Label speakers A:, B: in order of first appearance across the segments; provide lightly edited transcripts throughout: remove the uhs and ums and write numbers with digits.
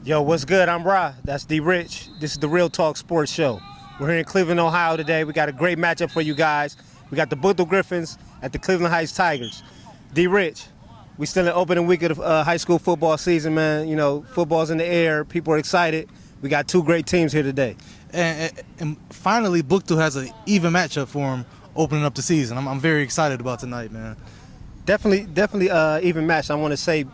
A: Yo, what's good? I'm Ra. That's D Rich. This is the Real Talk Sports Show. We're here in Cleveland, Ohio today. We got a great matchup for you guys. We got the Buchtel Griffins at the Cleveland Heights Tigers. D Rich, we still in opening week of the high school football season, man. You know, football's in the air. People are excited. We got two great teams here today.
B: And finally, Buchtel has an even matchup for him opening up the season. I'm very excited about tonight, man.
A: Definitely even match. I want to say,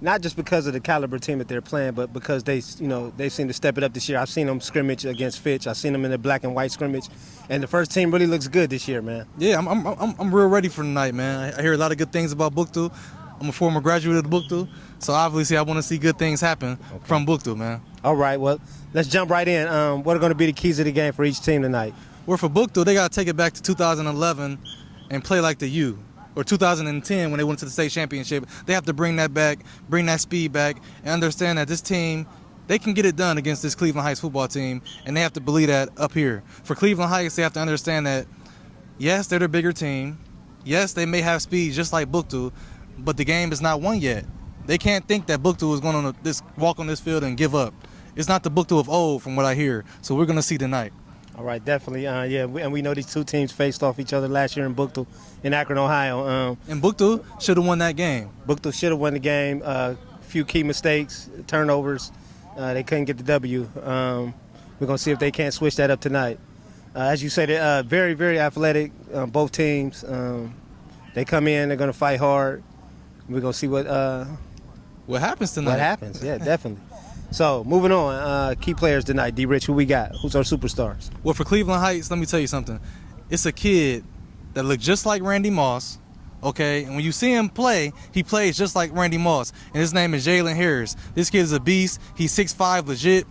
A: not just because of the caliber team that they're playing, but because they seem to step it up this year. I've seen them scrimmage against Fitch. I've seen them in the black and white scrimmage, and the first team really looks good this year, man.
B: Yeah, I'm real ready for tonight, man. I hear a lot of good things about Buchtel. I'm a former graduate of Buchtel, so obviously I want to see good things happen from Buchtel, man.
A: All right, well, let's jump right in. What are going to be the keys of the game for each team tonight?
B: Well, for Buchtel, they got to take it back to 2011 and play like the U. Or 2010 when they went to the state championship. They have to bring that back, bring that speed back, and understand that this team, they can get it done against this Cleveland Heights football team, and they have to believe that up here. For Cleveland Heights, they have to understand that, yes, they're the bigger team. Yes, they may have speed just like Buchtel, but the game is not won yet. They can't think that Buchtel is going to walk on this field and give up. It's not the Buchtel of old from what I hear, so we're going to see tonight.
A: All right, definitely. And we know these two teams faced off each other last year in Buchtel, in Akron, Ohio.
B: And Buchtel should have won that game.
A: Buchtel should have won the game. A few key mistakes, turnovers. They couldn't get the W. We're going to see if they can't switch that up tonight. As you said, they're very, very athletic, both teams. They come in, they're going to fight hard. We're going to see what
B: happens tonight.
A: What happens, yeah, definitely. So, moving on, key players tonight. D. Rich, who we got? Who's our superstars?
B: Well, for Cleveland Heights, let me tell you something. It's a kid that looks just like Randy Moss, okay? And when you see him play, he plays just like Randy Moss. And his name is Jaylen Harris. This kid is a beast. He's 6'5", legit.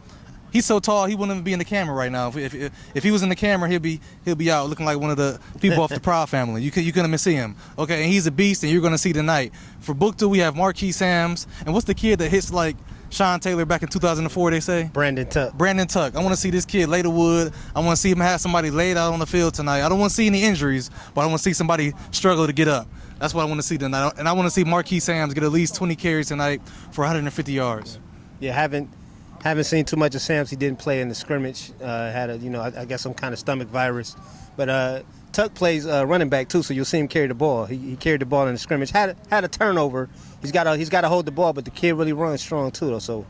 B: He's so tall, he wouldn't even be in the camera right now. If he was in the camera, he'll be out looking like one of the people off the Proud Family. You couldn't even see him, okay? And he's a beast, and you're going to see tonight. For Buchtel, we have Marquis Sams. And what's the kid that hits like Sean Taylor back in 2004, they say?
A: Brandon Tuck.
B: Brandon Tuck. I want to see this kid lay the wood. I want to see him have somebody laid out on the field tonight. I don't want to see any injuries, but I want to see somebody struggle to get up. That's what I want to see tonight. And I want to see Marquis Sams get at least 20 carries tonight for 150 yards.
A: Yeah, haven't seen too much of Sams. He didn't play in the scrimmage. Had I guess some kind of stomach virus. But Tuck plays running back too, so you'll see him carry the ball. He carried the ball in the scrimmage. Had a turnover. He's got to hold the ball, but the kid really runs strong too, though. So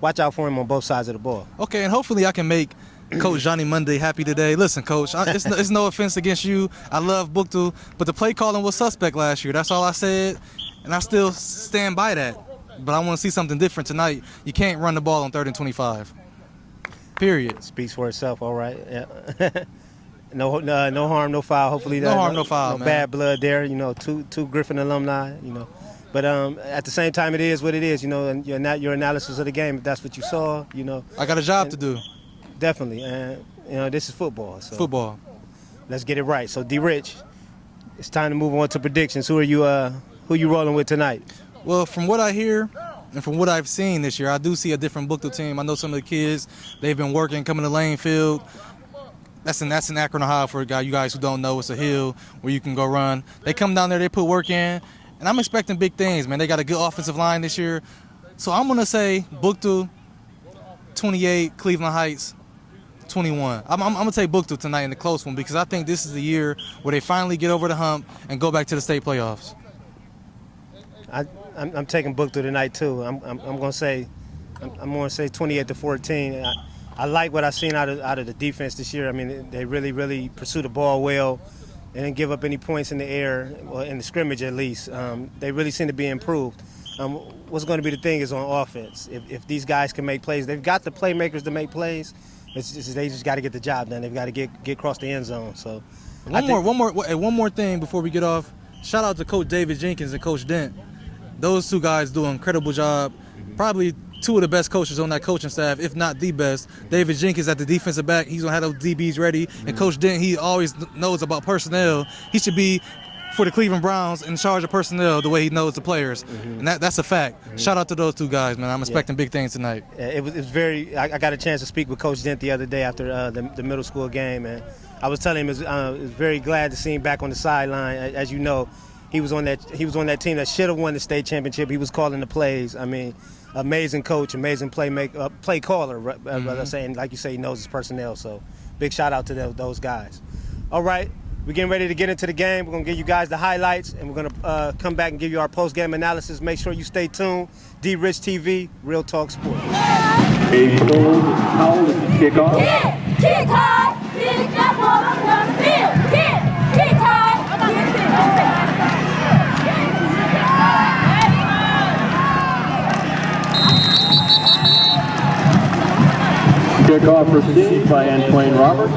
A: watch out for him on both sides of the ball.
B: Okay, and hopefully I can make Coach Johnny Monday happy today. Listen, Coach, it's no offense against you. I love Buchtel, but the play calling was suspect last year. That's all I said, and I still stand by that. But I want to see something different tonight. You can't run the ball on 3rd and 25. Period.
A: Speaks for itself. All right. Yeah. No harm, no foul. Hopefully,
B: no harm, no foul.
A: No bad blood there. You know, two Griffin alumni. You know, but at the same time, it is what it is. You know, and your analysis of the game. If that's what you saw, you know.
B: I got a job to do.
A: Definitely, and you know, this is football. So
B: football.
A: Let's get it right. So, D. Rich, it's time to move on to predictions. Who you rolling with tonight?
B: Well, from what I hear and from what I've seen this year, I do see a different Buchtel team. I know some of the kids, they've been working, coming to Lane Field. That's in Akron, Ohio for you guys who don't know. It's a hill where you can go run. They come down there, they put work in, and I'm expecting big things, man. They got a good offensive line this year. So I'm going to say Buchtel 28, Cleveland Heights 21. I'm going to take Buchtel tonight in the close one because I think this is the year where they finally get over the hump and go back to the state playoffs.
A: I'm taking Buchtel tonight too. I'm going to say 28-14. I like what I've seen out of the defense this year. I mean, they really pursue the ball well. They didn't give up any points in the air, or in the scrimmage at least. They really seem to be improved. What's going to be the thing is on offense. If these guys can make plays, they've got the playmakers to make plays. They just got to get the job done. They've got to get across the end zone. So
B: one more thing before we get off. Shout out to Coach David Jenkins and Coach Dent. Those two guys do an incredible job. Probably two of the best coaches on that coaching staff, if not the best. David Jenkins at the defensive back, he's going to have those DBs ready. And Coach Dent, he always knows about personnel. He should be, for the Cleveland Browns, in charge of personnel the way he knows the players. And that's a fact. Shout out to those two guys, man. I'm expecting big things tonight.
A: It was very – I got a chance to speak with Coach Dent the other day after the middle school game. And I was telling him I was very glad to see him back on the sideline. As you know, he was on that team that should have won the state championship. He was calling the plays. I mean, amazing coach, amazing play caller, rather saying, like you say, he knows his personnel. So big shout out to those guys. All right, we're getting ready to get into the game. We're going to give you guys the highlights, and we're going to come back and give you our post-game analysis. Make sure you stay tuned. D-Rich TV, Real Talk Sports.
C: A full foul kickoff.
D: Kick hard, kick that ball on the field. Kick hard.
C: Kickoff received by Antoine Roberts.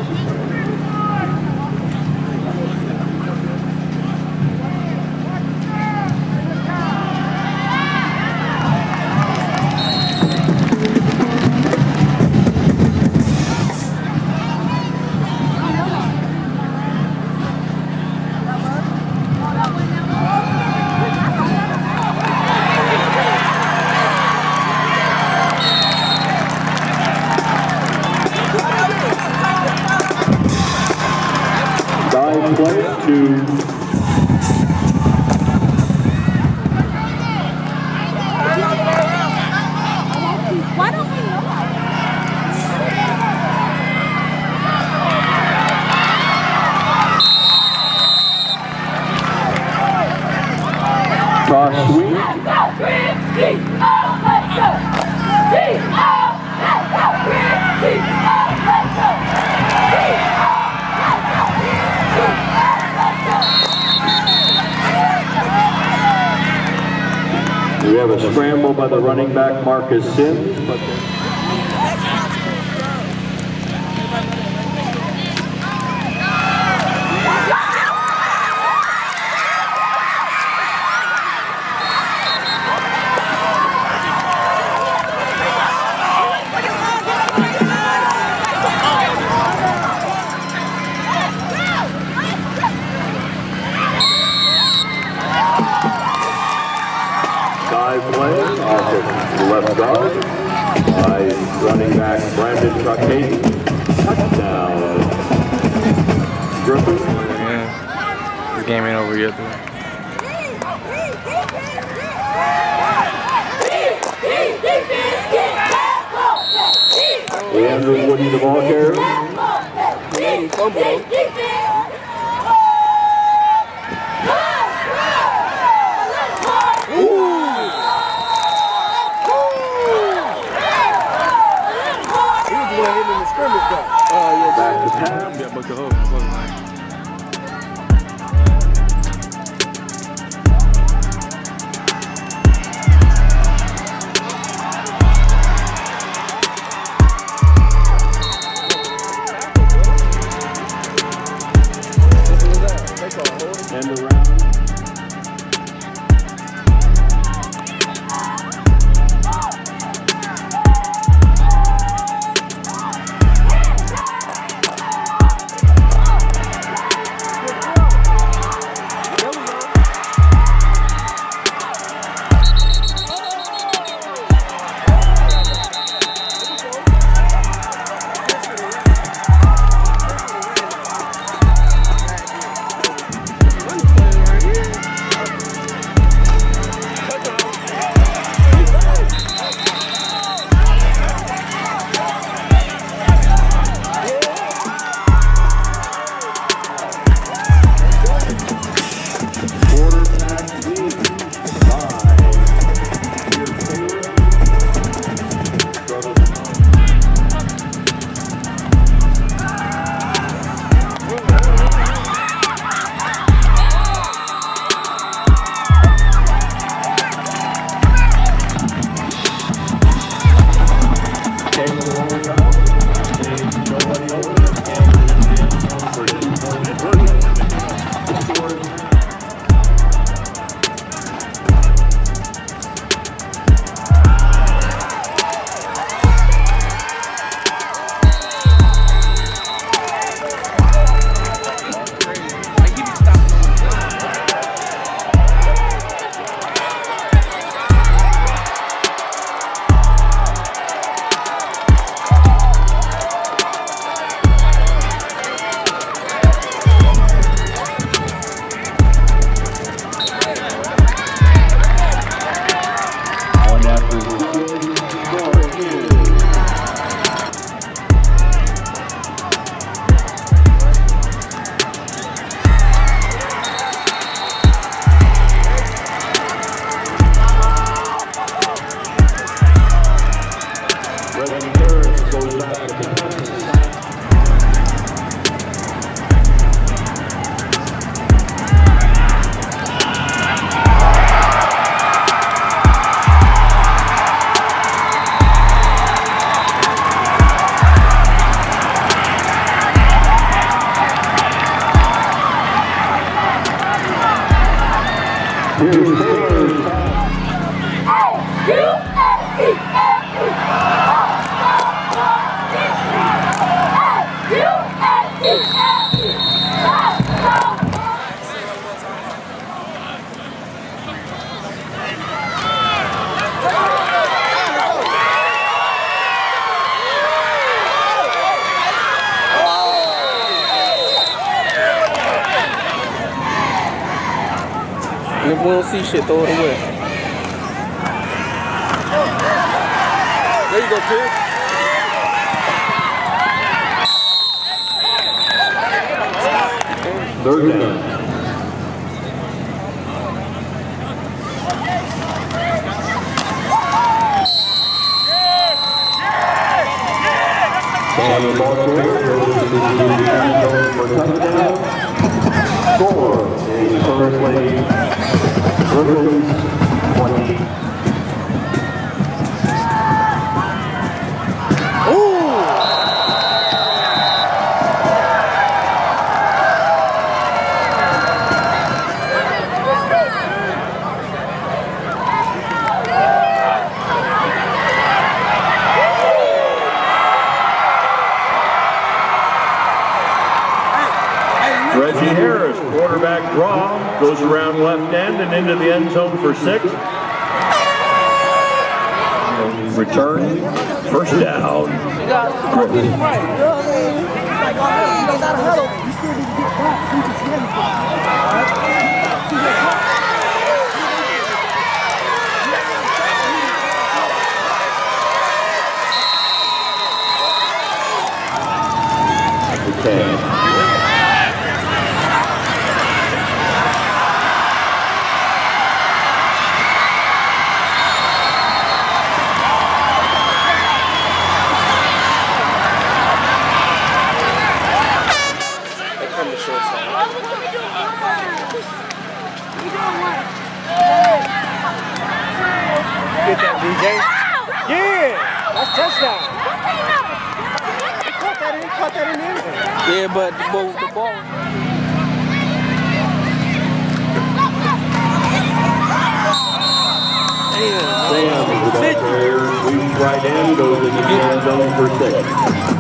C: Dive play to
D: Why don't we know?
C: toss sweep. We have a scramble by the running back Marcus Sims. Dive play off of the left guard by running back Brandon Truckade. Touchdown. Griffins.
B: Yeah. This game ain't over yet, though.
C: Andrew Woody, the ball carrier. Back to pass.
B: Yeah, but the whole.
C: And around. Here's Taylor's
E: And if we don't see shit, throw it away. There you go, kid.
C: third down. Samuel Buchtel goes to the end zone for touchdown. Score is currently Griffins 20. Jaylen Harris, quarterback draw, goes around left end and into the end zone for 6. Return, first down. Griffins. Okay.
E: Get that, DJ. Yeah, that's touchdown. He caught that in there. Yeah, but the ball.
C: Sam is back there, sweeps right in, goes into the end zone for 6.